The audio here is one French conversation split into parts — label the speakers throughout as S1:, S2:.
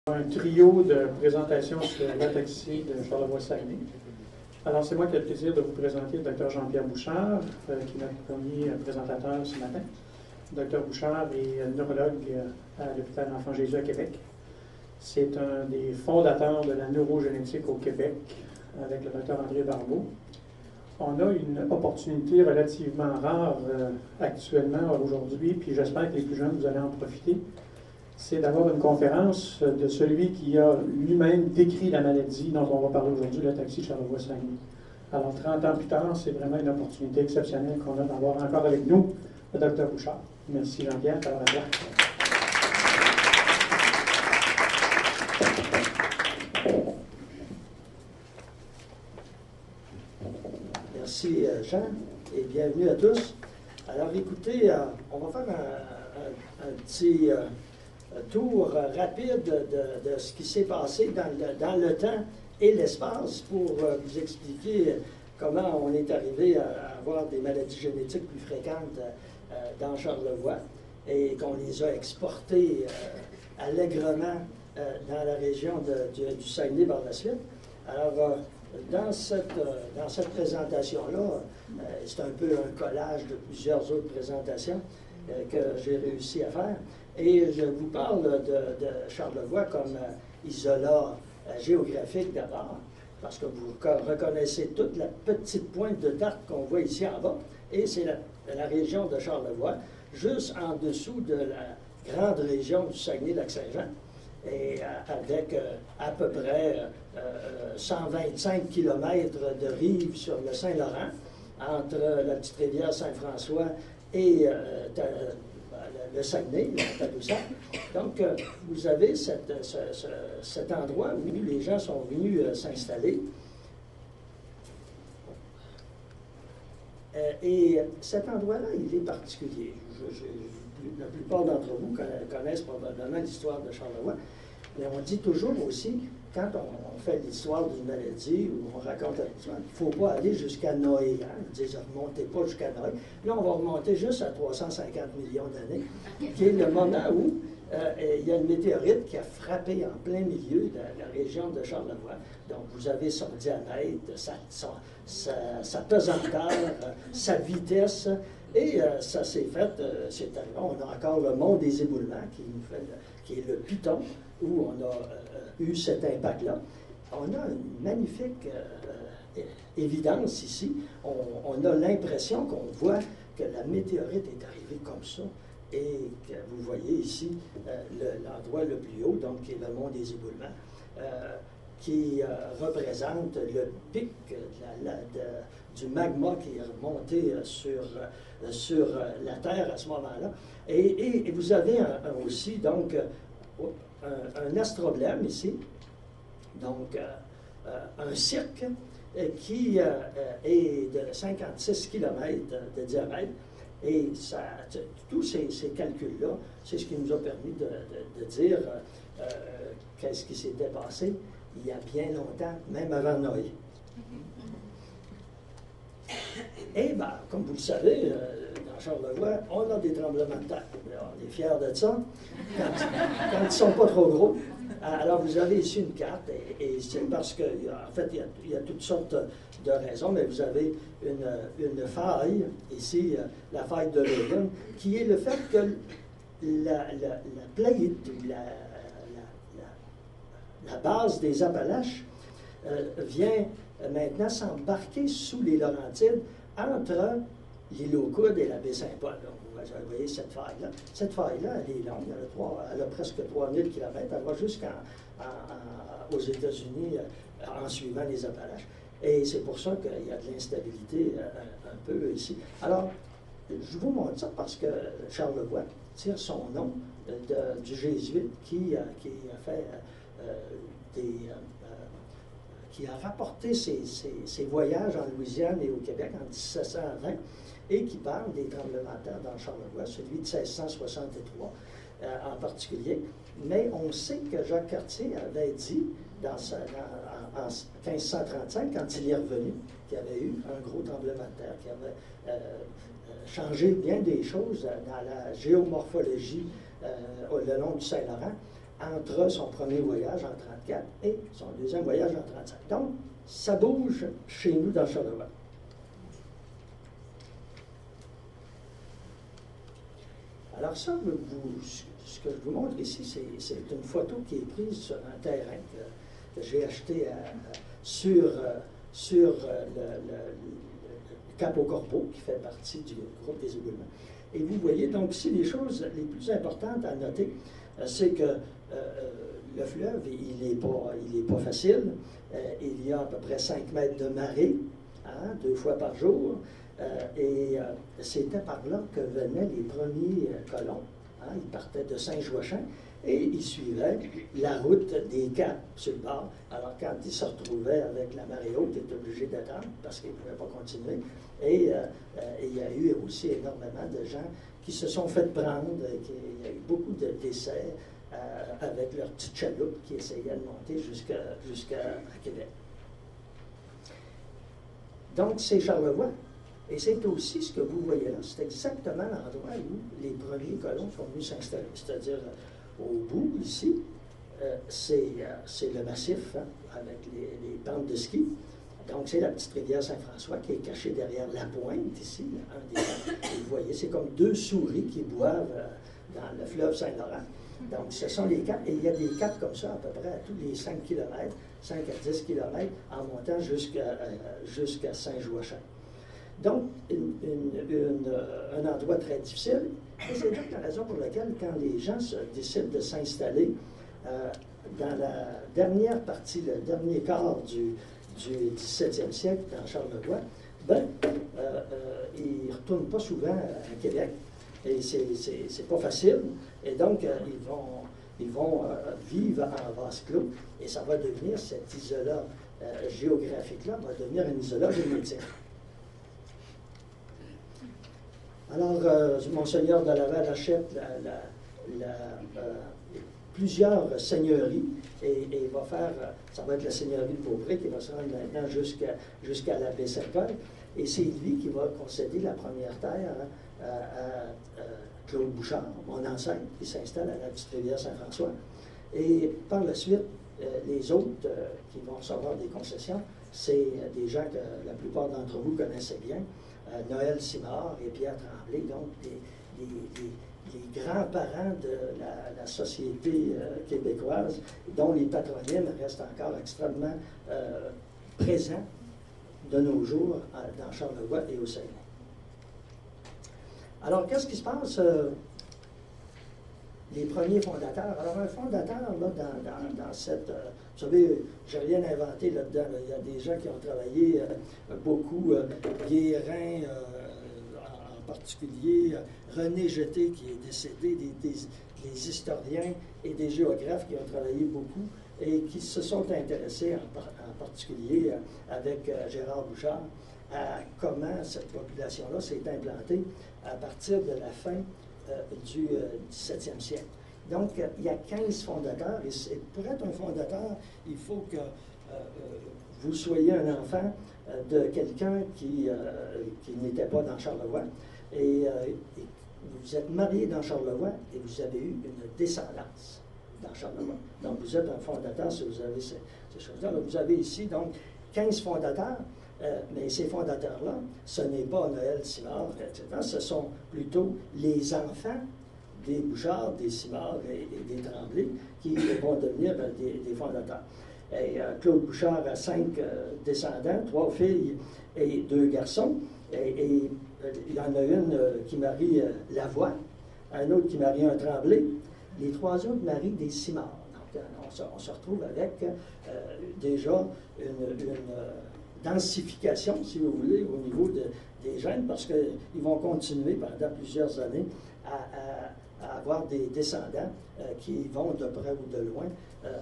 S1: Un trio de présentations sur l'ataxie de Charlevoix-Saguenay. Alors, c'est moi qui ai le plaisir de vous présenter le Dr Jean-Pierre Bouchard, qui est notre premier présentateur ce matin. Le Dr Bouchard est neurologue à l'hôpital Enfant Jésus à Québec. C'est un des fondateurs de la neurogénétique au Québec, avec le Dr André Barbeau. On a une opportunité relativement rare actuellement, aujourd'hui, puis j'espère que les plus jeunes, vous allez en profiter. C'est d'avoir une conférence de celui qui a lui-même décrit la maladie dont on va parler aujourd'hui, l'ataxie de Charlevoix-Saguenay. Alors, 30 ans plus tard, c'est vraiment une opportunité exceptionnelle qu'on a d'avoir encore avec nous le Dr Bouchard. Merci Jean-Pierre, par la voix.
S2: Merci Jean et bienvenue à tous. Alors écoutez, on va faire un petit tour rapide de ce qui s'est passé dans le temps et l'espace pour vous expliquer comment on est arrivé à avoir des maladies génétiques plus fréquentes dans Charlevoix et qu'on les a exportées allègrement dans la région du Saguenay par la suite. Alors, dans cette présentation-là, c'est un peu un collage de plusieurs autres présentations que j'ai réussi à faire. Et je vous parle de Charlevoix comme isolat géographique d'abord, parce que vous reconnaissez toute la petite pointe de date qu'on voit ici en bas, et c'est la région de Charlevoix, juste en dessous de la grande région du Saguenay-Lac-Saint-Jean, et avec à peu près 125 km de rive sur le Saint-Laurent, entre la petite rivière Saint-François et le Saguenay, le Tadoussac. Donc, vous avez cet endroit où les gens sont venus s'installer. Et cet endroit-là, il est particulier. La plupart d'entre vous connaissent probablement l'histoire de Charlevoix, mais on dit toujours aussi, quand on fait l'histoire d'une maladie ou on raconte l'histoire, il ne faut pas aller jusqu'à Noé. Hein? Ils disent, ne remontez pas jusqu'à Noé. Là, on va remonter juste à 350 millions d'années, qui est le moment où il y a une météorite qui a frappé en plein milieu de la région de Charlevoix. Donc, vous avez son diamètre, sa pesanteur, sa vitesse, et ça s'est fait, on a encore le mont des éboulements qui est le piton, où on a eu cet impact-là. On a une magnifique évidence ici. On a l'impression qu'on voit que la météorite est arrivée comme ça et que vous voyez ici l'endroit le plus haut, donc qui est le mont des éboulements, qui représente le pic du magma qui est remonté sur la Terre à ce moment-là. Et vous avez aussi, donc, un astroblème ici, donc un cirque qui est de 56 km de diamètre, et tous ces calculs-là, c'est ce qui nous a permis de dire qu'est-ce qui s'était passé il y a bien longtemps, même avant Noé. Et bien, comme vous le savez, dans Charlevoix, on a des tremblements de terre. On est fiers de ça, quand ils ne sont pas trop gros. Alors, vous avez ici une carte, et c'est parce que, en fait, il y a toutes sortes de raisons, mais vous avez une faille, ici, la faille de Logan, qui est le fait que la plaïde, la base des Appalaches, vient maintenant s'embarquer sous les Laurentides entre l'île aux Coudes et la baie Saint-Paul. Vous voyez cette faille-là. Cette faille-là, elle est longue, elle a presque 3000 km, elle va jusqu'aux États-Unis en suivant les Appalaches. Et c'est pour ça qu'il y a de l'instabilité un peu ici. Alors, je vous montre ça parce que Charlevoix tire son nom du jésuite qui a fait qui a rapporté ses voyages en Louisiane et au Québec en 1720 et qui parle des tremblements de terre dans Charlevoix, celui de 1663 en particulier. Mais on sait que Jacques Cartier avait dit en 1535, quand il est revenu, qu'il y avait eu un gros tremblement de terre, qui avait changé bien des choses dans la géomorphologie le long du Saint-Laurent. entre son premier voyage en 1934 et son deuxième voyage en 1935. Donc, ça bouge chez nous dans Charlevoix. Alors ça, ce que je vous montre ici, c'est une photo qui est prise sur un terrain que j'ai acheté sur le Cap au Corbeau, qui fait partie du groupe des éboulements. Et vous voyez donc ici les choses les plus importantes à noter, c'est que le fleuve, il n'est pas facile. Il y a à peu près 5 mètres de marée, 2 fois par jour. C'était par là que venaient les premiers colons. Ils partaient de Saint-Joachim et ils suivaient la route des caps sur le bord. Alors, quand ils se retrouvaient avec la marée haute, ils étaient obligés d'attendre parce qu'ils ne pouvaient pas continuer. Et il y a eu aussi énormément de gens qui se sont fait prendre. Il y a eu beaucoup de décès avec leur petite chaloupe qui essayaient de monter jusqu'à Québec. Donc, c'est Charlevoix. Et c'est aussi ce que vous voyez là. C'est exactement l'endroit où les premiers colons sont venus s'installer. C'est-à-dire, au bout, ici, c'est le massif avec les pentes de ski. Donc, c'est la petite rivière Saint-François qui est cachée derrière la pointe, ici. Vous voyez, c'est comme 2 souris qui boivent dans le fleuve Saint-Laurent. Donc, ce sont les caps. Et il y a des caps comme ça à peu près à tous les 5 km, 5 à 10 km, en montant jusqu'à Saint-Joachim. Donc, un endroit très difficile. Et c'est donc la raison pour laquelle, quand les gens décident de s'installer dans la dernière partie, le dernier quart du 17e siècle dans Charlevoix, ils ne retournent pas souvent à Québec. Et c'est pas facile. Et donc, ils vont vivre en vase-clos. Et ça va devenir, cet isolat géographique-là, va devenir un isolat génétique. Alors, Monseigneur de Laval achète plusieurs seigneuries et va faire, ça va être la seigneurie de Beaupré qui va se rendre maintenant jusqu'à la Baie-Saint-Paul. Et c'est lui qui va concéder la première terre à Claude Bouchard, mon ancêtre, qui s'installe à la petite rivière Saint-François. Et par la suite, les autres qui vont recevoir des concessions, c'est des gens que la plupart d'entre vous connaissaient bien. Noël Simard et Pierre Tremblay, donc les grands-parents de la société québécoise, dont les patronymes restent encore extrêmement présents de nos jours dans Charlevoix et au Saguenay. Alors, qu'est-ce qui se passe? Les premiers fondateurs. Alors, un fondateur, là, dans cette... vous savez, je n'ai rien inventé là-dedans. Là. Il y a des gens qui ont travaillé beaucoup. Guérin, en particulier, René Jeté, qui est décédé, des historiens et des géographes qui ont travaillé beaucoup et qui se sont intéressés, en particulier avec Gérard Bouchard, à comment cette population-là s'est implantée à partir de la fin du 17e siècle. Donc, il y a 15 fondateurs, et pour être un fondateur, il faut que vous soyez un enfant de quelqu'un qui n'était pas dans Charlevoix, et vous êtes marié dans Charlevoix, et vous avez eu une descendance dans Charlevoix. Donc, vous êtes un fondateur si vous avez ces choses-là. Donc, vous avez ici, donc, 15 fondateurs, mais ces fondateurs-là, ce n'est pas Noël Simard, etc. Ce sont plutôt les enfants des Bouchard, des Simard et des Tremblay qui vont devenir des fondateurs. Et Claude Bouchard a 5 descendants, 3 filles et 2 garçons. Et il y en a une qui marie Lavoie, un autre qui marie un Tremblay. Les 3 autres marient des Simard. Donc, on se retrouve avec déjà une densification, si vous voulez, au niveau des gènes, parce qu'ils vont continuer pendant plusieurs années à avoir des descendants qui vont de près ou de loin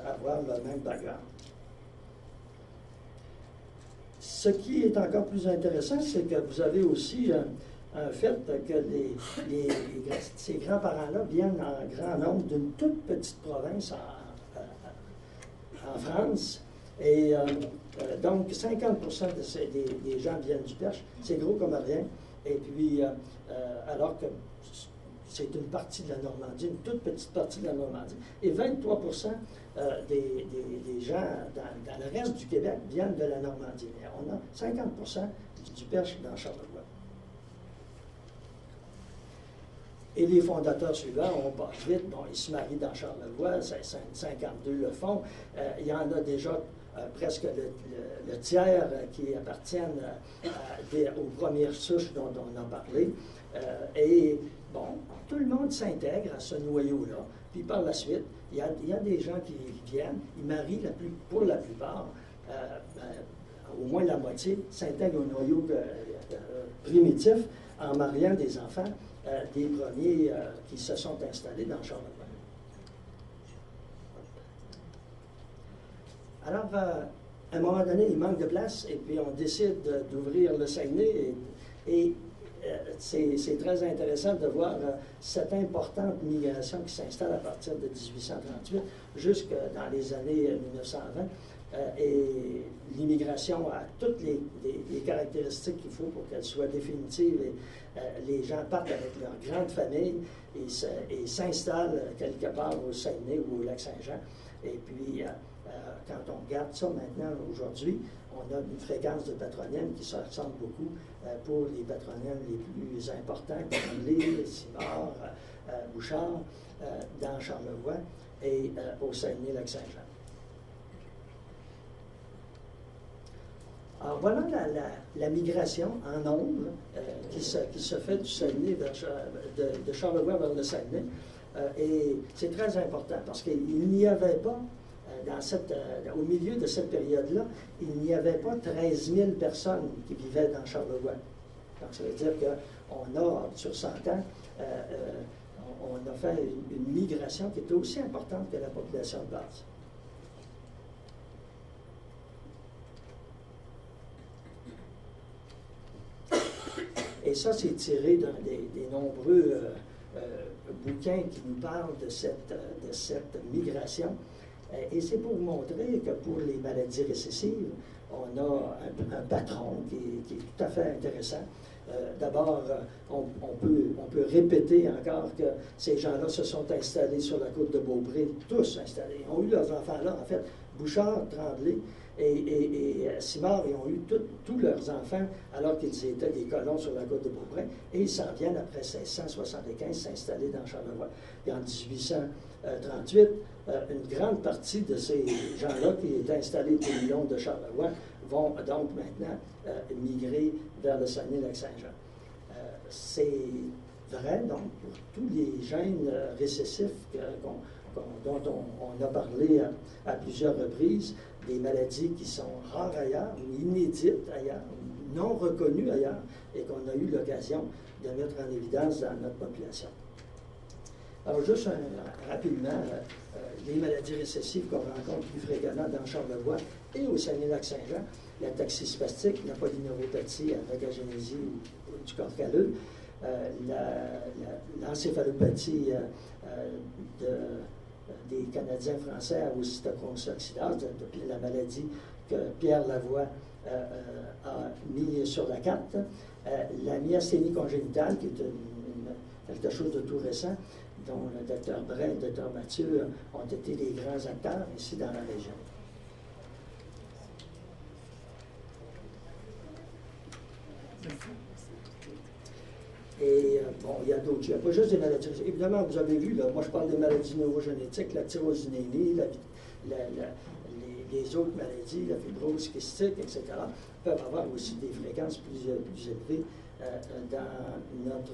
S2: avoir le même background. Ce qui est encore plus intéressant, c'est que vous avez aussi un fait que ces grands-parents-là viennent en grand nombre d'une toute petite province en France. Et donc, 50% des gens viennent du Perche. C'est gros comme rien. Et puis, alors que c'est une partie de la Normandie, une toute petite partie de la Normandie. Et 23% des gens dans le reste du Québec viennent de la Normandie. Mais on a 50% du Perche dans Charlevoix. Et les fondateurs suivants, on passe vite, bon, ils se marient dans Charlevoix, 52 le font. Il y en a déjà presque le tiers qui appartiennent aux premières souches dont on a parlé. Et bon, tout le monde s'intègre à ce noyau-là. Puis par la suite, il y a des gens qui viennent, ils marient pour la plupart, au moins la moitié, s'intègrent au noyau primitif en mariant des enfants des premiers qui se sont installés dans Charlevoix. Alors, à un moment donné, il manque de place et puis on décide d'ouvrir le Saguenay et c'est très intéressant de voir cette importante migration qui s'installe à partir de 1838 jusque dans les années 1920. Et l'immigration a toutes les caractéristiques qu'il faut pour qu'elle soit définitive. Et les gens partent avec leur grande famille et s'installent quelque part au Saguenay ou au Lac-Saint-Jean. Et puis, quand on regarde ça maintenant, aujourd'hui, on a une fréquence de patronymes qui se ressemble beaucoup pour les patronymes les plus importants, comme Lille, Simard, Bouchard, dans Charlevoix et au Saguenay-Lac-Saint-Jean. Alors voilà la migration en nombre qui se fait du Saguenay de Charlevoix vers le Saguenay. Et c'est très important parce qu'il n'y avait pas, au milieu de cette période-là, il n'y avait pas 13 000 personnes qui vivaient dans Charlevoix. Donc ça veut dire qu'on a, sur 100 ans, on a fait une migration qui était aussi importante que la population de base. Et ça, c'est tiré des nombreux bouquins qui nous parlent de cette migration. Et c'est pour vous montrer que pour les maladies récessives, on a un patron qui est tout à fait intéressant. D'abord, on peut répéter encore que ces gens-là se sont installés sur la côte de Beaupré, tous installés. Ils ont eu leurs enfants là, en fait. Bouchard, Tremblay et Simard, ils ont eu tous leurs enfants alors qu'ils étaient des colons sur la côte de Beaupré. Et ils s'en viennent après 1675 s'installer dans Charlevoix. Et en 1838, une grande partie de ces gens-là qui étaient installés tout le long de Charlevoix vont donc maintenant migrer vers le Saguenay-Lac-Saint-Jean. C'est vrai, donc, pour tous les gènes récessifs dont on a parlé à plusieurs reprises, des maladies qui sont rares ailleurs, ou inédites ailleurs, ou non reconnues ailleurs, et qu'on a eu l'occasion de mettre en évidence dans notre population. Alors, juste rapidement, les maladies récessives qu'on rencontre plus fréquemment dans Charlevoix et au Saguenay-Lac-Saint-Jean, la taxispastique, la polyneuropathie avec agénésie du corps calleux, l'encéphalopathie des Canadiens français à ocytochrome oxydase, la maladie que Pierre Lavoie a mis sur la carte, la myasthénie congénitale, qui est quelque chose de tout récent, dont le docteur Bray et le docteur Mathieu ont été les grands acteurs ici dans la région. Et bon, il y a d'autres. Il n'y a pas juste des maladies. Évidemment, vous avez vu, là, moi je parle des maladies neurogénétiques, la tyrosinémie, les autres maladies, la fibrose kystique, etc., peuvent avoir aussi des fréquences plus élevées dans notre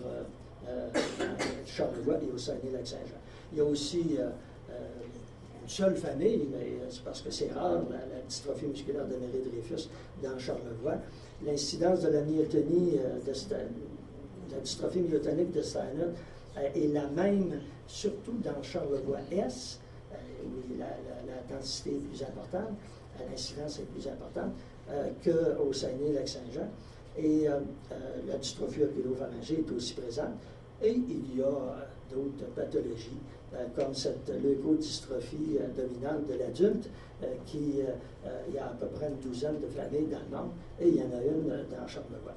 S2: Charlevoix et au Saguenay-Lac-Saint-Jean. Il y a aussi une seule famille, mais c'est parce que c'est rare, la dystrophie musculaire d'Emery-Dreyfus dans Charlevoix. L'incidence de la myotonie la dystrophie myotonique de Steiner est la même, surtout dans Charlevoix-Est, où la densité est plus importante, l'incidence est plus importante qu'au Saguenay-Lac-Saint-Jean. Et la dystrophie oculopharyngée est aussi présente. Et il y a d'autres pathologies, comme cette leucodystrophie dominante de l'adulte, il y a à peu près une douzaine de familles dans le monde, et il y en a une dans Charlevoix.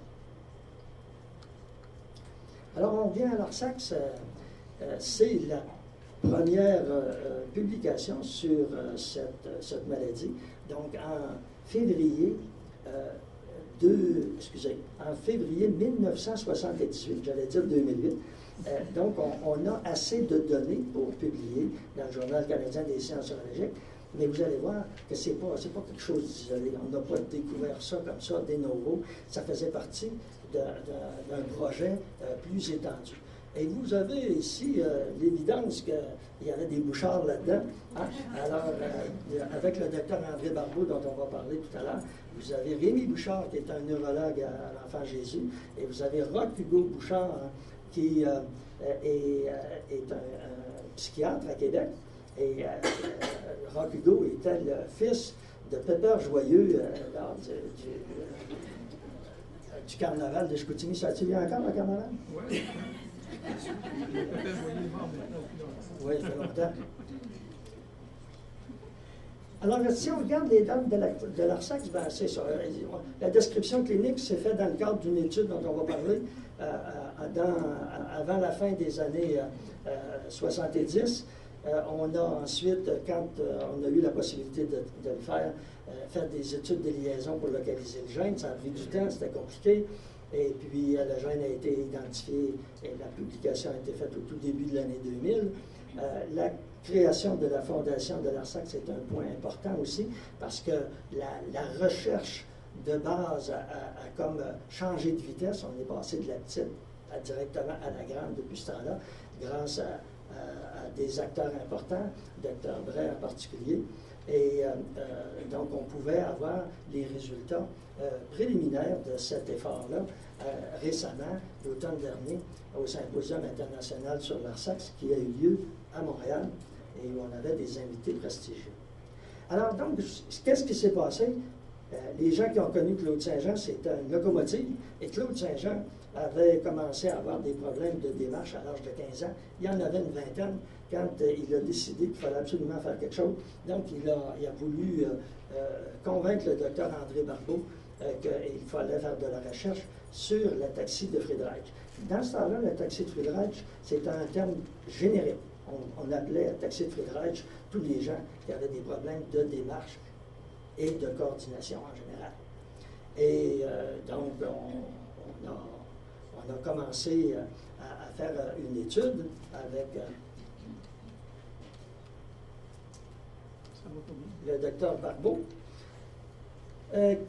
S2: Alors, on vient à Larsax. c'est la première publication sur cette maladie. Donc, en février en février 1978, j'allais dire 2008. Donc, on a assez de données pour publier dans le Journal canadien des sciences urologiques, mais vous allez voir que ce n'est pas quelque chose d'isolé. On n'a pas découvert ça comme ça, des novo. Ça faisait partie d'un projet plus étendu. Et vous avez ici l'évidence qu'il y avait des bouchards là-dedans. Hein? Alors, avec le docteur André Barbeau, dont on va parler tout à l'heure, vous avez Rémi Bouchard, qui est un neurologue à l'Enfant Jésus, et vous avez Roch Hugo Bouchard, qui est un psychiatre à Québec. Et Roch Hugo était le fils de Pépère Joyeux lors du carnaval de Chicoutimi. Ça a-t-il lieu encore, le carnaval?
S3: Oui.
S2: Oui, ça fait longtemps. Alors, si on regarde les dates de l'ARSAC, ben, c'est ça. La description clinique s'est faite dans le cadre d'une étude dont on va parler avant la fin des années 70. On a ensuite, quand on a eu la possibilité de le faire, fait des études de liaison pour localiser le gène. Ça a pris du temps, c'était compliqué. Et puis, le gène a été identifié et la publication a été faite au tout début de l'année 2000. La création de la fondation de l'ARSAC, c'est un point important aussi, parce que la recherche de base a comme changé de vitesse. On est passé de la petite directement à la grande depuis ce temps-là, grâce à des acteurs importants, Dr. Bray en particulier. Et donc, on pouvait avoir les résultats préliminaires de cet effort-là récemment, l'automne dernier, au Symposium international sur l'ARSAC, qui a eu lieu à Montréal, et où on avait des invités prestigieux. Alors, donc, qu'est-ce qui s'est passé? Les gens qui ont connu Claude Saint-Jean, c'était une locomotive, et Claude Saint-Jean avait commencé à avoir des problèmes de démarche à l'âge de 15 ans. Il y en avait une vingtaine quand il a décidé qu'il fallait absolument faire quelque chose. Donc, il a voulu convaincre le docteur André Barbeau qu'il fallait faire de la recherche sur l'ataxie de Friedreich. Dans ce temps-là, l'ataxie de Friedreich, c'est un terme générique. On appelait ataxie de Friedreich tous les gens qui avaient des problèmes de démarche et de coordination en général. Et donc, on a commencé à faire une étude avec le docteur Barbeau,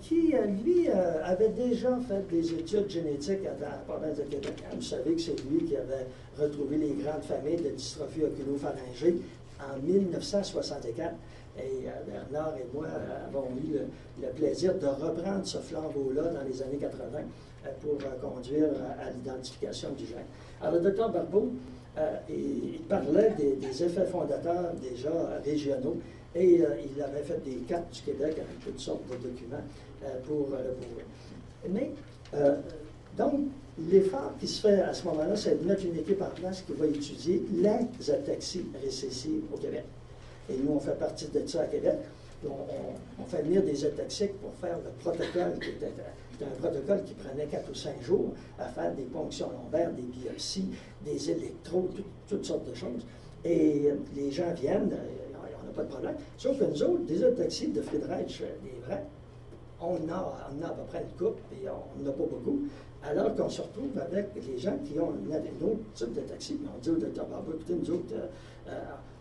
S2: qui, lui, avait déjà fait des études génétiques à la province de Québec. Vous savez que c'est lui qui avait retrouvé les grandes familles de dystrophie oculopharyngée en 1964. Et Bernard et moi avons eu le plaisir de reprendre ce flambeau-là dans les années 80 pour conduire à l'identification du gène. Alors, le docteur Barbeau, il parlait des effets fondateurs déjà régionaux, et il avait fait des cartes du Québec avec toutes sortes de documents pour le prouver. Mais, donc, l'effort qui se fait à ce moment-là, c'est de mettre une équipe en place qui va étudier les ataxies récessives au Québec. Et nous, on fait partie de ça à Québec. On fait venir des ataxiques pour faire le protocole, qui était un protocole qui prenait 4 ou 5 jours à faire des ponctions lombaires, des biopsies, des électrodes, toutes sortes de choses. Et les gens viennent, on n'a pas de problème. Sauf que nous autres, des ataxies de Friedreich, des vrais, on a à peu près une coupe, et on n'en a pas beaucoup. Alors qu'on se retrouve avec les gens qui ont un autre type d'ataxie. On dit au docteur Barbeau, écoutez, nous autres,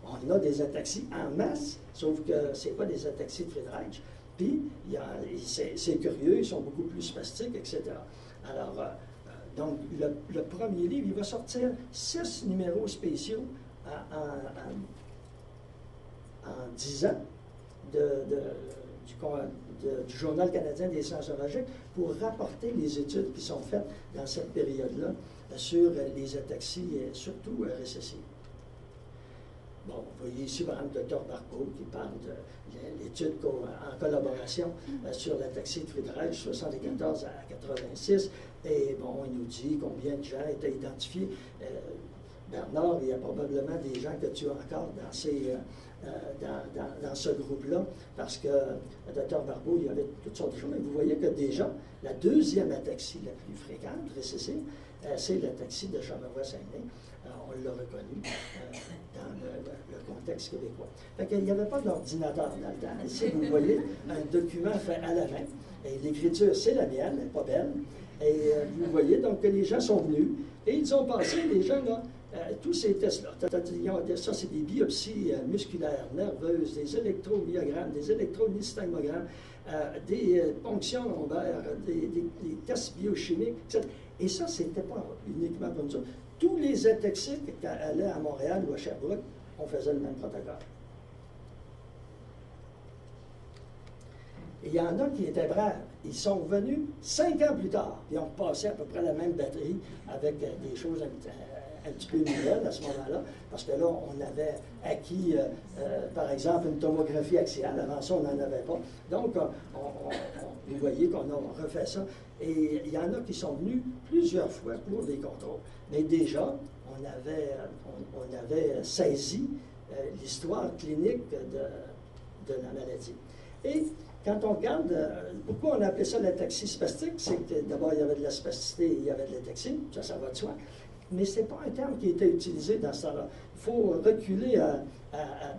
S2: on a des ataxies en masse, sauf que ce n'est pas des ataxies de Friedreich. Puis, c'est curieux, ils sont beaucoup plus spastiques, etc. Alors, donc, le premier livre, il va sortir 6 numéros spéciaux en 10 ans du Journal canadien des sciences urologiques pour rapporter les études qui sont faites dans cette période-là sur les ataxies, surtout récessives. Bon, vous voyez ici, par exemple, le Dr. Barbeau qui parle de l'étude en collaboration sur l'ataxie de Friedreich, 74 à 86. Et bon, il nous dit combien de gens étaient identifiés. Bernard, il y a probablement des gens que tu as encore dans ce groupe-là, parce que le Dr. Barbeau, il y avait toutes sortes de choses. Mais vous voyez que déjà, la deuxième ataxie la plus fréquente, récessive, c'est l'ataxie de Charlevoix-Saguenay. On l'a reconnu dans le contexte québécois. Fait qu'il n'y avait pas d'ordinateur dans le temps. Ici, vous voyez un document fait à la main. Et l'écriture, c'est la mienne, elle n'est pas belle. Et vous voyez donc que les gens sont venus et ils ont passé, les gens, là, tous ces tests-là. Ça, c'est des biopsies musculaires, nerveuses, des électromyogrammes, des électronystagmogrammes, des ponctions lombaires, des tests biochimiques, etc. Et ça, c'était pas uniquement comme ça. Tous les ataxiques qui allaient à Montréal ou à Sherbrooke, on faisait le même protocole. Et il y en a qui étaient braves. Ils sont venus 5 ans plus tard, et ont passé à peu près la même batterie avec des choses un petit peu nouvelles à ce moment-là, parce que là, on avait acquis, par exemple, une tomographie axiale. Avant ça, on n'en avait pas. Donc, vous voyez qu'on a refait ça. Et il y en a qui sont venus plusieurs fois pour des contrôles. Mais déjà, on avait saisi l'histoire clinique de la maladie. Et quand on regarde, pourquoi on appelait ça l'ataxie spastique, c'est que d'abord, il y avait de la spasticité et il y avait de l'ataxie, ça va de soi. Mais ce n'est pas un terme qui était utilisé dans ce temps-là. Il faut reculer à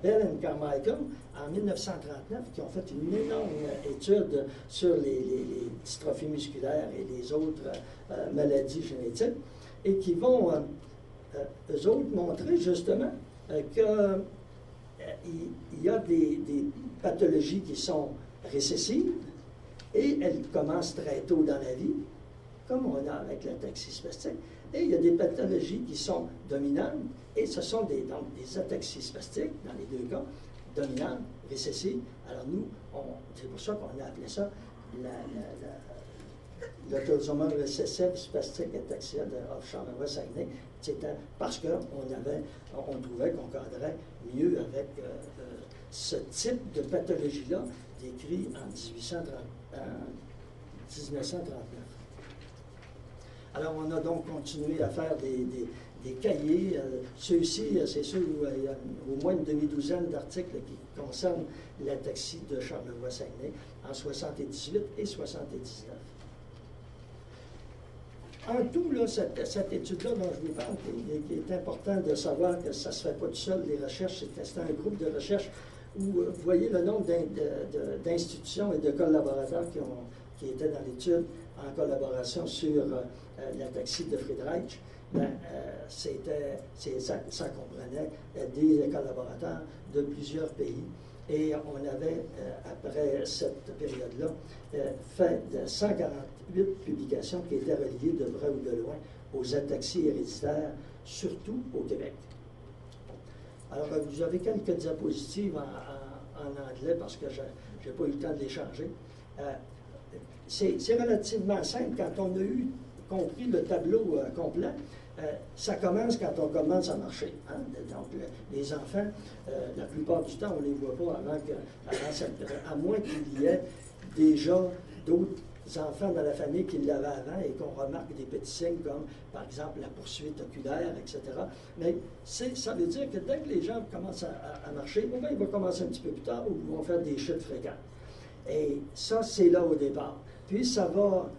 S2: Bell et Carmichael en 1939, qui ont fait une énorme étude sur les dystrophies musculaires et les autres maladies génétiques, et qui vont, eux autres, montrer justement qu'il y a des pathologies qui sont récessives, et elles commencent très tôt dans la vie, comme on a avec l'ataxie spastique. Et il y a des pathologies qui sont dominantes, et ce sont donc des ataxies spastiques, dans les deux cas, dominantes, récessives. Alors nous, c'est pour ça qu'on a appelé ça l'autosomal recessive spastique ataxia de Charlevoix-Saguenay. C'était parce qu'on trouvait qu'on cadrait mieux avec ce type de pathologie-là décrit en 1939. Alors, on a donc continué à faire des cahiers. Ceux-ci, c'est ceux où il y a au moins une demi-douzaine d'articles qui concernent l'ataxie de Charlevoix-Saguenay en 78 et 79. En tout, là, cette étude-là dont je vous parle, qui est important de savoir que ça ne se fait pas tout seul, les recherches, c'est un groupe de recherche où vous voyez le nombre d'institutions et de collaborateurs qui étaient dans l'étude en collaboration sur l'ataxie de Friedreich. Ça comprenait des collaborateurs de plusieurs pays. Et on avait, après cette période-là, fait 148 publications qui étaient reliées de près ou de loin aux ataxies héréditaires, surtout au Québec. Alors, vous avez quelques diapositives en anglais parce que je n'ai pas eu le temps de les changer. C'est relativement simple. Quand on a compris le tableau complet, ça commence quand on commence à marcher. Hein? Donc, les enfants, la plupart du temps, on ne les voit pas à moins qu'il y ait déjà d'autres enfants dans la famille qui l'avaient avant et qu'on remarque des petits signes comme, par exemple, la poursuite oculaire, etc. Mais ça veut dire que dès que les gens commencent à marcher, ou bien ils vont commencer un petit peu plus tard, ou ils vont faire des chutes fréquentes. Et ça, c'est là au départ. Puis ça va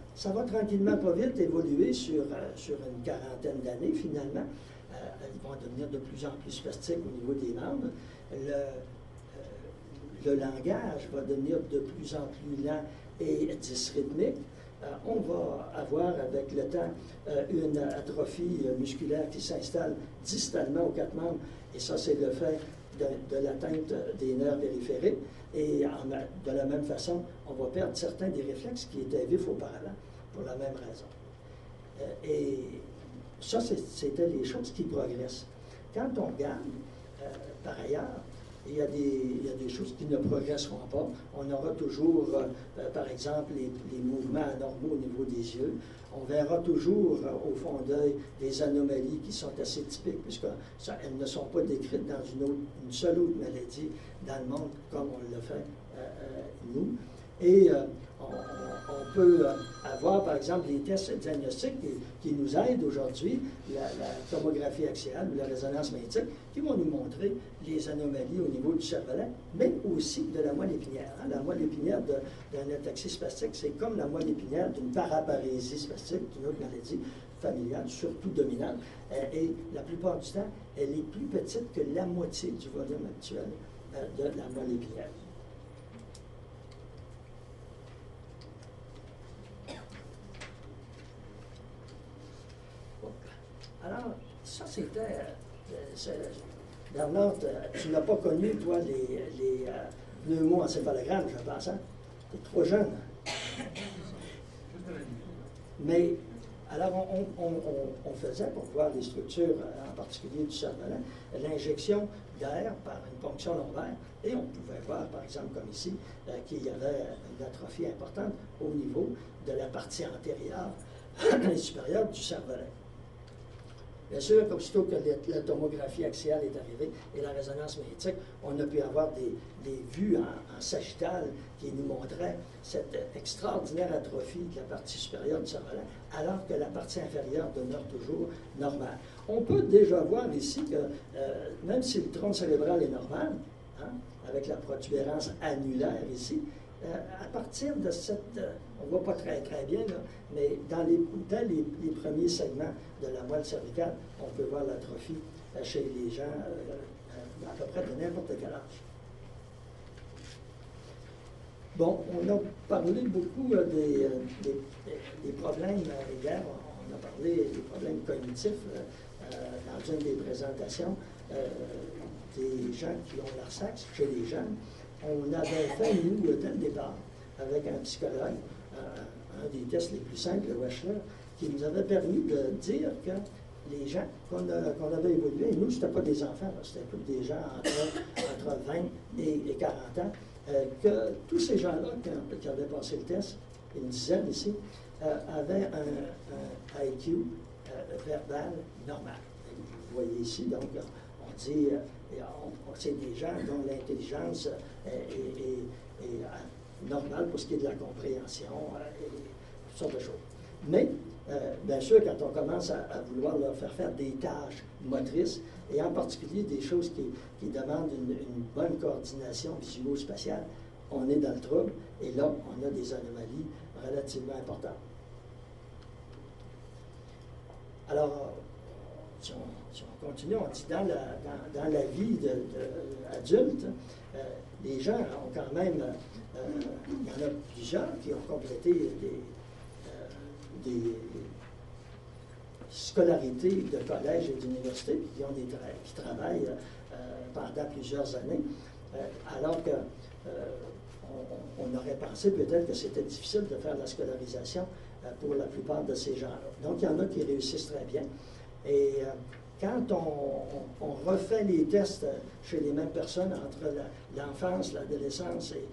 S2: tranquillement, pas vite, évoluer sur une quarantaine d'années, finalement. Ils vont devenir de plus en plus spastiques au niveau des membres. Le langage va devenir de plus en plus lent et dysrythmique. On va avoir avec le temps une atrophie musculaire qui s'installe distalement aux 4 membres, et ça, c'est le fait de l'atteinte des nerfs périphériques. Et de la même façon, on va perdre certains des réflexes qui étaient vifs auparavant, pour la même raison. Et ça, c'était les choses qui progressent. Quand on regarde, par ailleurs, il y a des choses qui ne progresseront pas. On aura toujours, par exemple, les mouvements anormaux au niveau des yeux. On verra toujours au fond d'œil des anomalies qui sont assez typiques, puisqu'elles ne sont pas décrites dans une seule autre maladie dans le monde comme on le fait nous. Et on peut avoir, par exemple, des tests diagnostiques qui nous aident aujourd'hui, la tomographie axiale ou la résonance magnétique, qui vont nous montrer les anomalies au niveau du cervelet, mais aussi de la moelle épinière. Hein. La moelle épinière d'un ataxie spastique, c'est comme la moelle épinière d'une paraparésie spastique, d'une autre maladie. familiale, surtout dominante, et la plupart du temps, elle est plus petite que la moitié du volume actuel de la moelle épinière. Alors, ça c'était... Bernard, tu n'as pas connu, toi, les pneumoencéphalogrammes, je pense, hein? Tu es trop jeune. Mais, alors, on faisait, pour voir les structures, en particulier du cervelet, l'injection d'air par une ponction lombaire, et on pouvait voir, par exemple, comme ici, qu'il y avait une atrophie importante au niveau de la partie antérieure et supérieure du cervelet. Bien sûr, aussitôt que la tomographie axiale est arrivée et la résonance magnétique, on a pu avoir des vues en sagittal qui nous montraient cette extraordinaire atrophie de la partie supérieure du cervelet, alors que la partie inférieure demeure toujours normale. On peut déjà voir ici que, même si le tronc cérébral est normal, hein, avec la protubérance annulaire ici, à partir de cette, on ne voit pas très bien, là, mais dans les premiers segments de la moelle cervicale, on peut voir l'atrophie chez les gens à peu près de n'importe quel âge. Bon, on a parlé beaucoup des problèmes hier, on a parlé des problèmes cognitifs dans une des présentations des gens qui ont l'ARSAX, chez les jeunes. On avait fait, nous, dès le départ, avec un psychologue, un des tests les plus simples, le Wechsler, qui nous avait permis de dire que les gens qu'on avait évolués, nous, ce n'était pas des enfants, c'était tous des gens entre 20 et 40 ans, que tous ces gens-là qui avaient passé le test, une dizaine ici, avaient un IQ verbal normal. Vous voyez ici, donc, on dit... c'est des gens dont l'intelligence est normale pour ce qui est de la compréhension et toutes sortes de choses. Mais, bien sûr, quand on commence à vouloir leur faire des tâches motrices, et en particulier des choses qui demandent une bonne coordination visuo-spatiale, on est dans le trouble, et là, on a des anomalies relativement importantes. Alors, si on continue, on dit dans la vie adulte, les gens ont quand même, il y en a plusieurs qui ont complété des scolarités de collège et d'université, puis qui travaillent pendant plusieurs années, alors que on aurait pensé peut-être que c'était difficile de faire la scolarisation pour la plupart de ces gens-là. Donc, il y en a qui réussissent très bien. Et quand on refait les tests chez les mêmes personnes entre l'enfance, l'adolescence et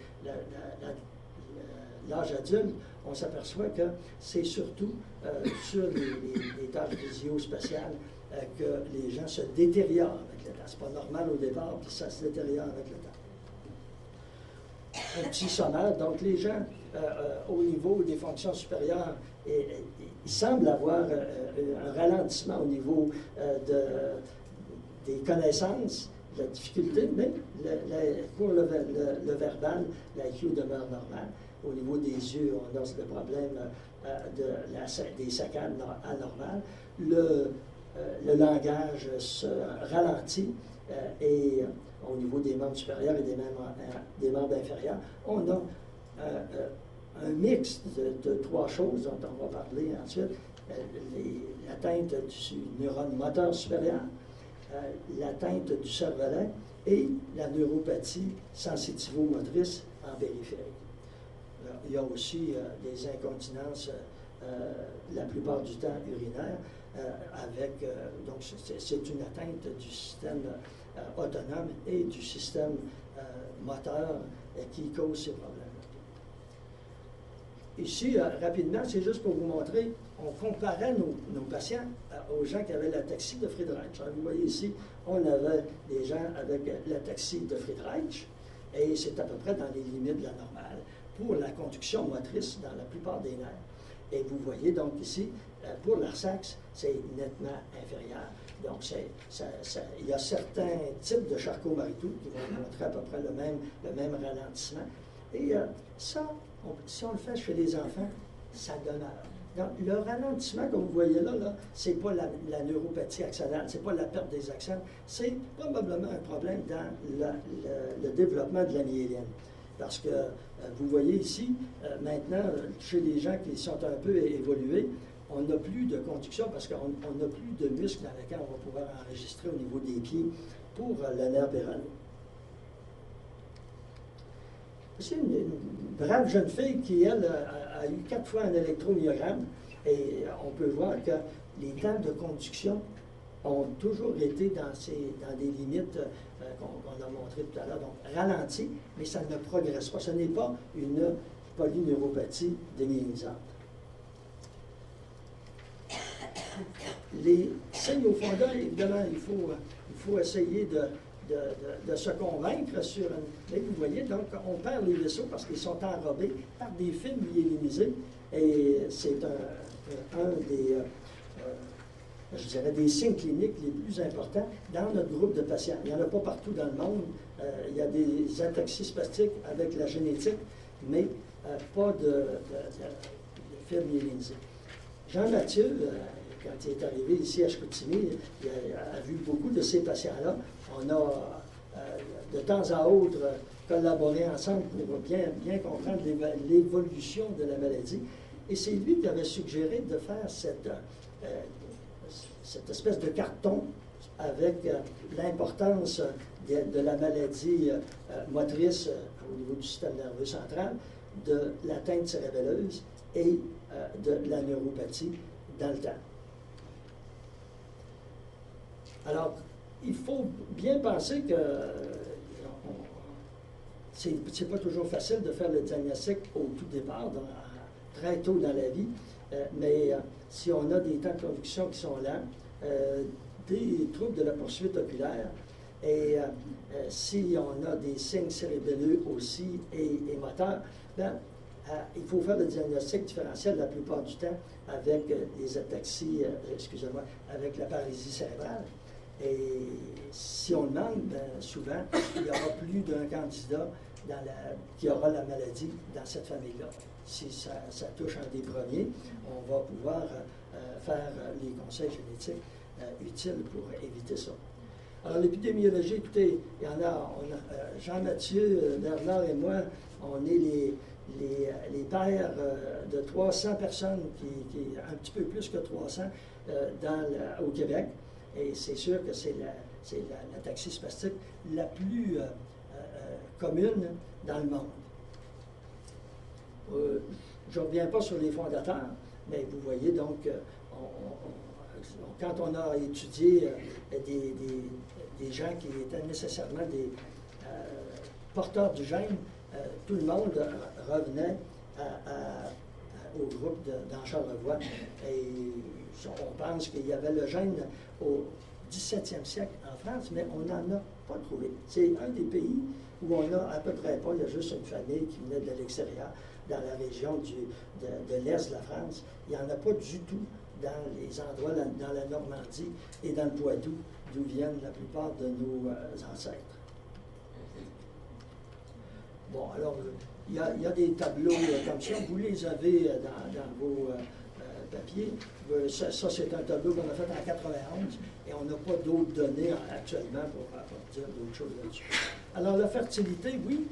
S2: l'âge adulte, on s'aperçoit que c'est surtout sur les tâches visio-spatiales que les gens se détériorent avec le temps. Ce n'est pas normal au départ, puis ça se détériore avec le temps. Un petit sommaire, donc les gens au niveau des fonctions supérieures, ils semblent avoir un ralentissement au niveau des connaissances, de la difficulté, mais pour le verbal, l'IQ demeure normal. Au niveau des yeux, on a le problème des saccades anormales. Le langage se ralentit et au niveau des membres supérieurs et des membres inférieurs, on a un mix de trois choses dont on va parler ensuite. L'atteinte du neurone moteur supérieur, l'atteinte du cervelet et la neuropathie sensitivo-motrice en périphérie. Alors, il y a aussi des incontinences, la plupart du temps urinaires, donc c'est une atteinte du système autonome et du système moteur qui cause ces problèmes. Ici, rapidement, c'est juste pour vous montrer, on comparait nos patients aux gens qui avaient l'ataxie de Friedreich. Alors, vous voyez ici, on avait des gens avec l'ataxie de Friedreich, et c'est à peu près dans les limites de la normale pour la conduction motrice dans la plupart des nerfs. Et vous voyez donc ici, pour l'ARSAX, c'est nettement inférieur. Donc, il y a certains types de Charcot-Marie-Tooth qui vont montrer à peu près le même ralentissement. Et ça, si on le fait chez les enfants, ça demeure. Donc, le ralentissement que vous voyez là, ce n'est pas la neuropathie axonale, ce n'est pas la perte des axones, c'est probablement un problème dans le développement de la myéline. Parce que vous voyez ici, maintenant, chez les gens qui sont un peu évolués, on n'a plus de conduction parce qu'on n'a plus de muscles dans lesquels on va pouvoir enregistrer au niveau des pieds pour le nerf péronné. C'est une brave jeune fille qui, elle, a eu 4 fois un électromyogramme et on peut voir que les temps de conduction ont toujours été dans des limites qu'on a montrées tout à l'heure, donc ralenti, mais ça ne progresse pas. Ce n'est pas une polyneuropathie démyélisante. Les signes au fond d'œil, évidemment, il faut essayer de se convaincre sur une... Mais vous voyez, donc, on perd les vaisseaux parce qu'ils sont enrobés par des fils myélinisés et c'est un des, je dirais, des signes cliniques les plus importants dans notre groupe de patients. Il n'y en a pas partout dans le monde. Il y a des ataxies spastiques avec la génétique, mais pas de fils myélinisés. Jean-Mathieu, quand il est arrivé ici à Chicoutimi, il a vu beaucoup de ces patients-là. On a de temps à autre collaboré ensemble pour bien comprendre l'évolution de la maladie. Et c'est lui qui avait suggéré de faire cette espèce de carton avec l'importance de la maladie motrice au niveau du système nerveux central, de l'atteinte cérébelleuse et de la neuropathie dans le temps. Alors, il faut bien penser que c'est pas toujours facile de faire le diagnostic au tout départ, très tôt dans la vie, mais si on a des temps de conduction qui sont lents, des troubles de la poursuite oculaire, et si on a des signes cérébelleux aussi et moteurs, ben, il faut faire le diagnostic différentiel la plupart du temps avec les ataxies, excusez-moi, avec la paralysie cérébrale. Et si on le demande, ben, souvent, il y aura plus d'un candidat qui aura la maladie dans cette famille-là. Si ça touche un des premiers, on va pouvoir faire les conseils génétiques utiles pour éviter ça. Alors, l'épidémiologie, écoutez, il y en a, Jean-Mathieu, Bernard et moi, on est les pères de 300 personnes, qui un petit peu plus que 300 au Québec. Et c'est sûr que c'est l'ataxie spastique la plus commune dans le monde. Je ne reviens pas sur les fondateurs, mais vous voyez donc, quand on a étudié des gens qui étaient nécessairement des porteurs du gène, tout le monde revenait au groupe dans Charlevoix. Et on pense qu'il y avait le gène au 17e siècle en France, mais on n'en a pas trouvé. C'est un des pays où on n'a à peu près pas, il y a juste une famille qui venait de l'extérieur, dans la région de l'Est de la France. Il n'y en a pas du tout dans les endroits, dans la Normandie et dans le Poitou, d'où viennent la plupart de nos ancêtres. Bon, alors, il y a des tableaux comme ça, vous les avez dans vos papiers. Ça c'est un tableau qu'on a fait en 91 et on n'a pas d'autres données actuellement pour dire d'autres choses là-dessus. Alors, la fertilité, oui,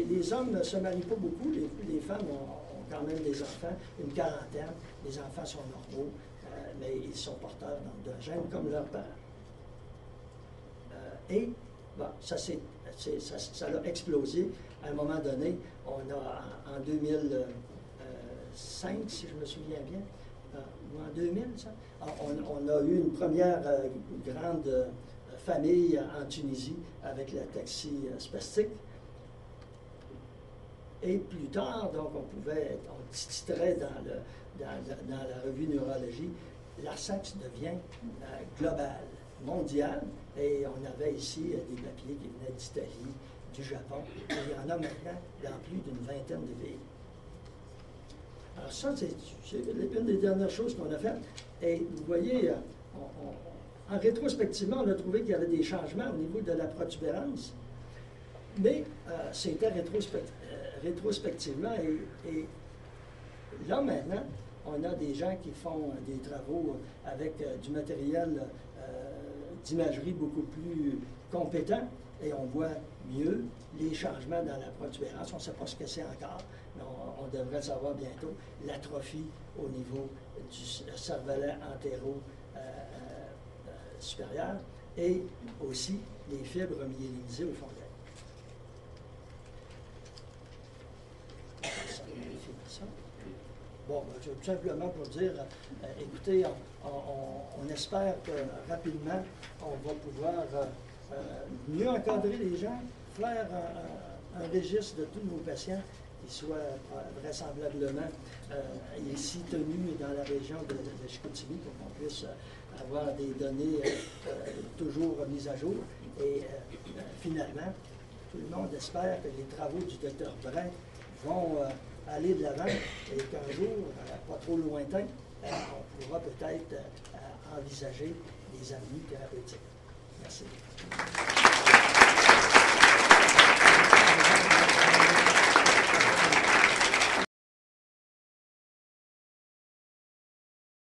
S2: les hommes ne se marient pas beaucoup, les femmes ont quand même des enfants, une quarantaine, les enfants sont normaux, mais ils sont porteurs d'un gène comme leurs parents. Et, bon, ça a explosé. À un moment donné, on a, en 2005, si je me souviens bien, ou en 2000, ça, on a eu une première grande famille en Tunisie avec l'ataxie spastique. Et plus tard, donc, on titrait dans la revue Neurologie, la sexe devient globale, mondiale, et on avait ici des papiers qui venaient d'Italie, du Japon, et il y en a maintenant dans plus d'une vingtaine de pays. Alors ça, c'est une des dernières choses qu'on a faites. Et vous voyez, en rétrospectivement, on a trouvé qu'il y avait des changements au niveau de la protubérance, mais c'était rétrospectivement. Et là, maintenant, on a des gens qui font des travaux avec du matériel d'imagerie beaucoup plus compétent et on voit mieux les changements dans la protubérance. On ne sait pas ce que c'est encore, mais on devrait savoir bientôt l'atrophie au niveau du cervelet antéro supérieur et aussi les fibres myélinisées au fond de ça. Bon, ben, tout simplement pour dire, écoutez, on espère que rapidement, on va pouvoir mieux encadrer les gens, faire un registre de tous nos patients qui soit vraisemblablement ici tenu dans la région de Chicoutimi pour qu'on puisse avoir des données toujours mises à jour. Et finalement, tout le monde espère que les travaux du Dr Brun vont aller de l'avant et qu'un jour, pas trop lointain, on pourra peut-être envisager des avenues thérapeutiques. Merci.